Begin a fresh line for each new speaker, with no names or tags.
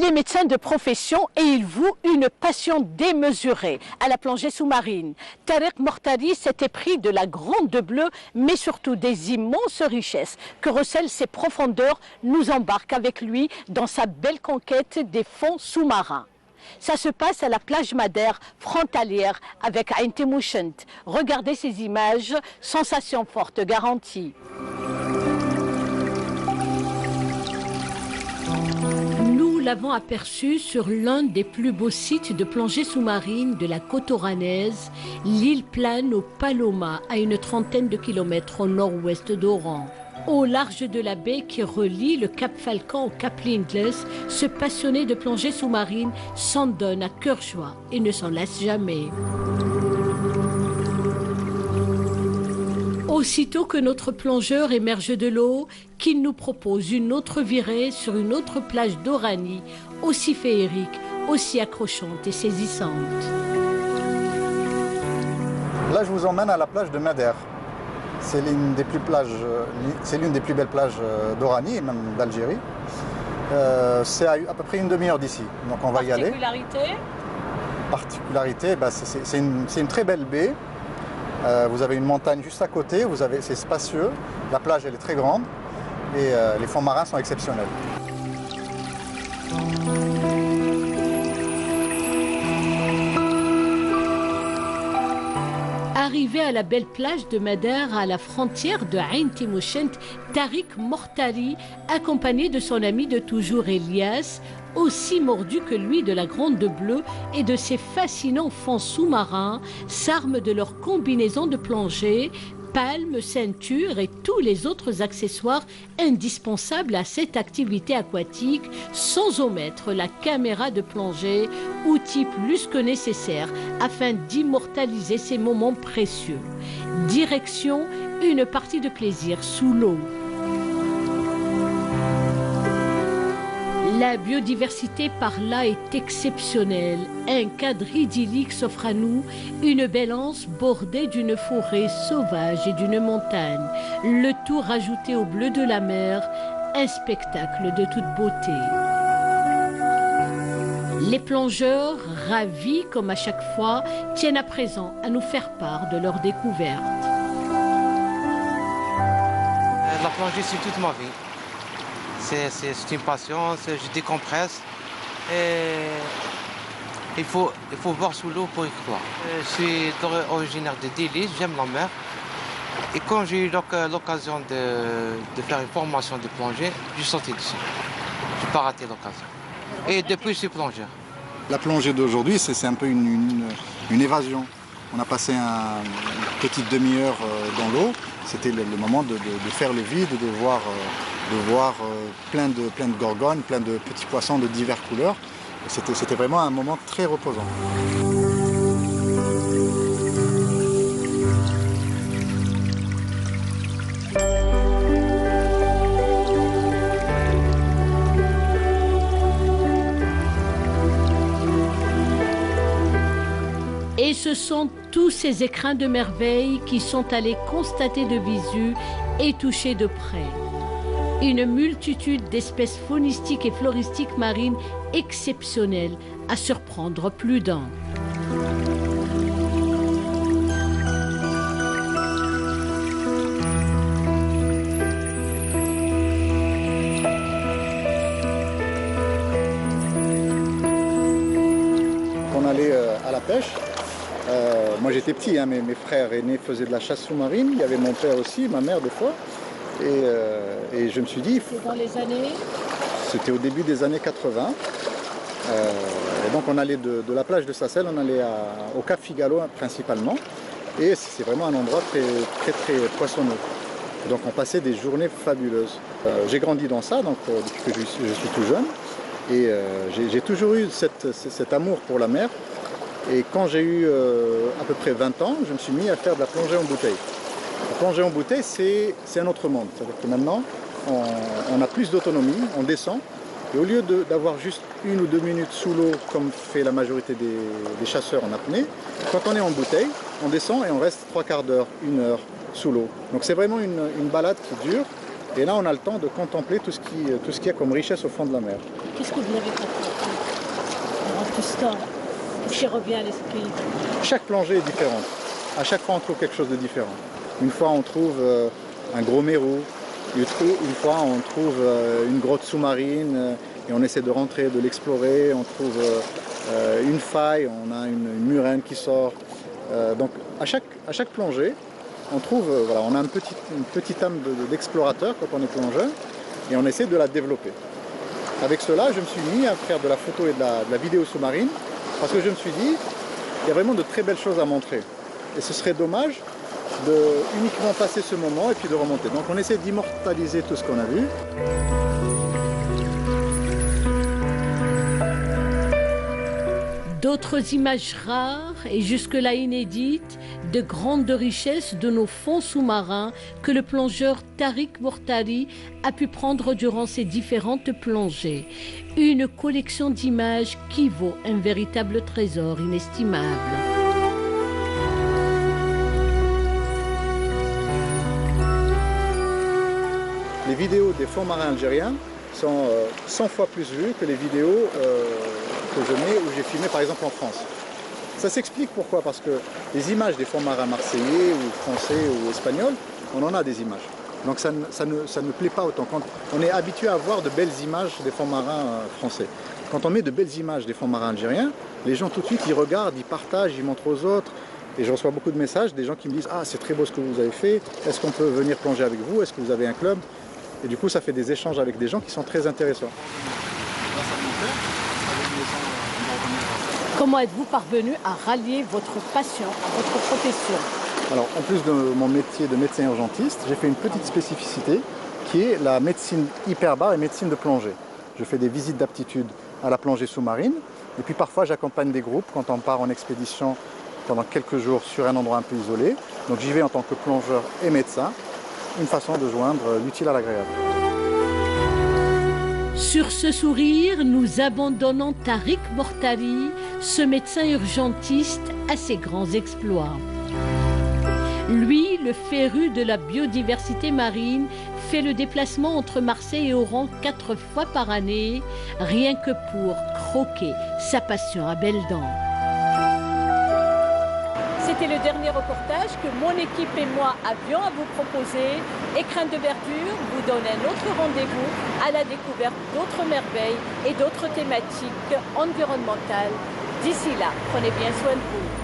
Il est médecin de profession et il voue une passion démesurée à la plongée sous-marine. Tariq Mortari s'est épris de la grande bleue, mais surtout des immenses richesses que recèlent ses profondeurs, nous embarque avec lui dans sa belle conquête des fonds sous-marins. Ça se passe à la plage Madère, frontalière avec Ain Timouchent. Regardez ces images, sensation forte garantie. Nous l'avons aperçu sur l'un des plus beaux sites de plongée sous-marine de la côte oranaise, l'île plane au Paloma, à une trentaine de kilomètres au nord-ouest d'Oran. Au large de la baie qui relie le Cap Falcon au Cap Lindless, ce passionné de plongée sous-marine s'en donne à cœur joie et ne s'en lasse jamais. Aussitôt que notre plongeur émerge de l'eau, qu'il nous propose une autre virée sur une autre plage d'Oranie, aussi féerique, aussi accrochante et saisissante.
Là, je vous emmène à la plage de Madère. C'est l'une des plus belles plages d'Oranie et même d'Algérie. C'est à peu près une demi-heure d'ici, donc on va y aller. Particularité, c'est une très belle baie. Vous avez une montagne juste à côté, c'est spacieux, la plage elle est très grande et les fonds marins sont exceptionnels.
Arrivé à la belle plage de Madère, à la frontière de Ain Timouchent, Tariq Mortari, accompagné de son ami de toujours Elias, aussi mordu que lui de la grande bleue et de ses fascinants fonds sous-marins, s'arment de leur combinaison de plongée, palmes, ceintures et tous les autres accessoires indispensables à cette activité aquatique, sans omettre la caméra de plongée, outil plus que nécessaire afin d'immortaliser ces moments précieux. Direction, une partie de plaisir sous l'eau. La biodiversité par là est exceptionnelle. Un cadre idyllique s'offre à nous, une belle anse bordée d'une forêt sauvage et d'une montagne. Le tout rajouté au bleu de la mer, un spectacle de toute beauté. Les plongeurs, ravis comme à chaque fois, tiennent à présent à nous faire part de leur découverte.
La plongée, c'est toute ma vie. C'est une passion, je décompresse. Et il faut voir sous l'eau pour y croire. Je suis originaire de Delhi, j'aime la mer. Et quand j'ai eu l'occasion de faire une formation de plongée, j'ai sauté dessus. Je n'ai pas raté l'occasion. Et depuis, je suis plongeur.
La plongée d'aujourd'hui, c'est un peu une évasion. On a passé une petite demi-heure dans l'eau. C'était le moment de faire le vide, de voir plein de gorgones, plein de petits poissons de diverses couleurs. C'était vraiment un moment très reposant.
Et ce sont tous ces écrins de merveille qui sont allés constater de visu et toucher de près. Une multitude d'espèces faunistiques et floristiques marines exceptionnelles à surprendre plus d'un.
On allait à la pêche. Moi j'étais petit, hein, mais mes frères aînés faisaient de la chasse sous-marine. Il y avait mon père aussi, ma mère des fois. Et je me suis dit...
Dans les années?
C'était au début des années 80. Et donc on allait de la plage de Sassel, on allait au Cap Figaro principalement. Et c'est vraiment un endroit très poissonneux. Donc on passait des journées fabuleuses. J'ai grandi dans ça, donc depuis que je suis tout jeune. Et j'ai toujours eu cet amour pour la mer. Et quand j'ai eu à peu près 20 ans, je me suis mis à faire de la plongée en bouteille. La plongée en bouteille, c'est un autre monde. C'est-à-dire que maintenant, on a plus d'autonomie, on descend. Et au lieu d'avoir juste 1 ou 2 minutes sous l'eau, comme fait la majorité des chasseurs en apnée, quand on est en bouteille, on descend et on reste 3/4 d'heure, 1 heure sous l'eau. Donc c'est vraiment une balade qui dure. Et là, on a le temps de contempler tout ce qu'il y a comme richesse au fond de la mer.
Qu'est-ce que vous avez fait? tout ce temps? Qu'est-ce qui revient à l'esprit?
Chaque plongée est différente. À chaque fois, on trouve quelque chose de différent. Une fois, on trouve un gros mérou. Une fois, on trouve une grotte sous-marine et on essaie de rentrer, de l'explorer. On trouve une faille, on a une murène qui sort. Donc, à chaque plongée, on trouve, voilà, on a une petite âme d'explorateur quand on est plongeur et on essaie de la développer. Avec cela, je me suis mis à faire de la photo et de la vidéo sous-marine parce que je me suis dit, il y a vraiment de très belles choses à montrer. Et ce serait dommage de uniquement passer ce moment et puis de remonter. Donc on essaie d'immortaliser tout ce qu'on a vu.
D'autres images rares et jusque-là inédites, de grande richesse de nos fonds sous-marins que le plongeur Tariq Mortari a pu prendre durant ses différentes plongées. Une collection d'images qui vaut un véritable trésor inestimable.
Les vidéos des fonds marins algériens sont 100 fois plus vues que les vidéos que je mets où j'ai filmé par exemple en France. Ça s'explique pourquoi, parce que les images des fonds marins marseillais ou français ou espagnols, on en a des images. Donc ça ne plaît pas autant. Quand on est habitué à voir de belles images des fonds marins français. Quand on met de belles images des fonds marins algériens, les gens tout de suite ils regardent, ils partagent, ils montrent aux autres. Et je reçois beaucoup de messages, des gens qui me disent « Ah, c'est très beau ce que vous avez fait, est-ce qu'on peut venir plonger avec vous? Est-ce que vous avez un club ?» Et du coup, ça fait des échanges avec des gens qui sont très intéressants.
Comment êtes-vous parvenu à rallier votre passion à votre profession?
Alors, en plus de mon métier de médecin urgentiste, j'ai fait une petite spécificité qui est la médecine hyperbare et médecine de plongée. Je fais des visites d'aptitude à la plongée sous-marine et puis parfois j'accompagne des groupes quand on part en expédition pendant quelques jours sur un endroit un peu isolé. Donc j'y vais en tant que plongeur et médecin, une façon de joindre l'utile à l'agréable.
Sur ce sourire, nous abandonnons Tariq Mortari, ce médecin urgentiste à ses grands exploits. Lui, le féru de la biodiversité marine, fait le déplacement entre Marseille et Oran 4 fois par année, rien que pour croquer sa passion à belles dents. C'était le dernier reportage que mon équipe et moi avions à vous proposer. Écrin de verdure vous donne un autre rendez-vous à la découverte d'autres merveilles et d'autres thématiques environnementales. D'ici là, prenez bien soin de vous.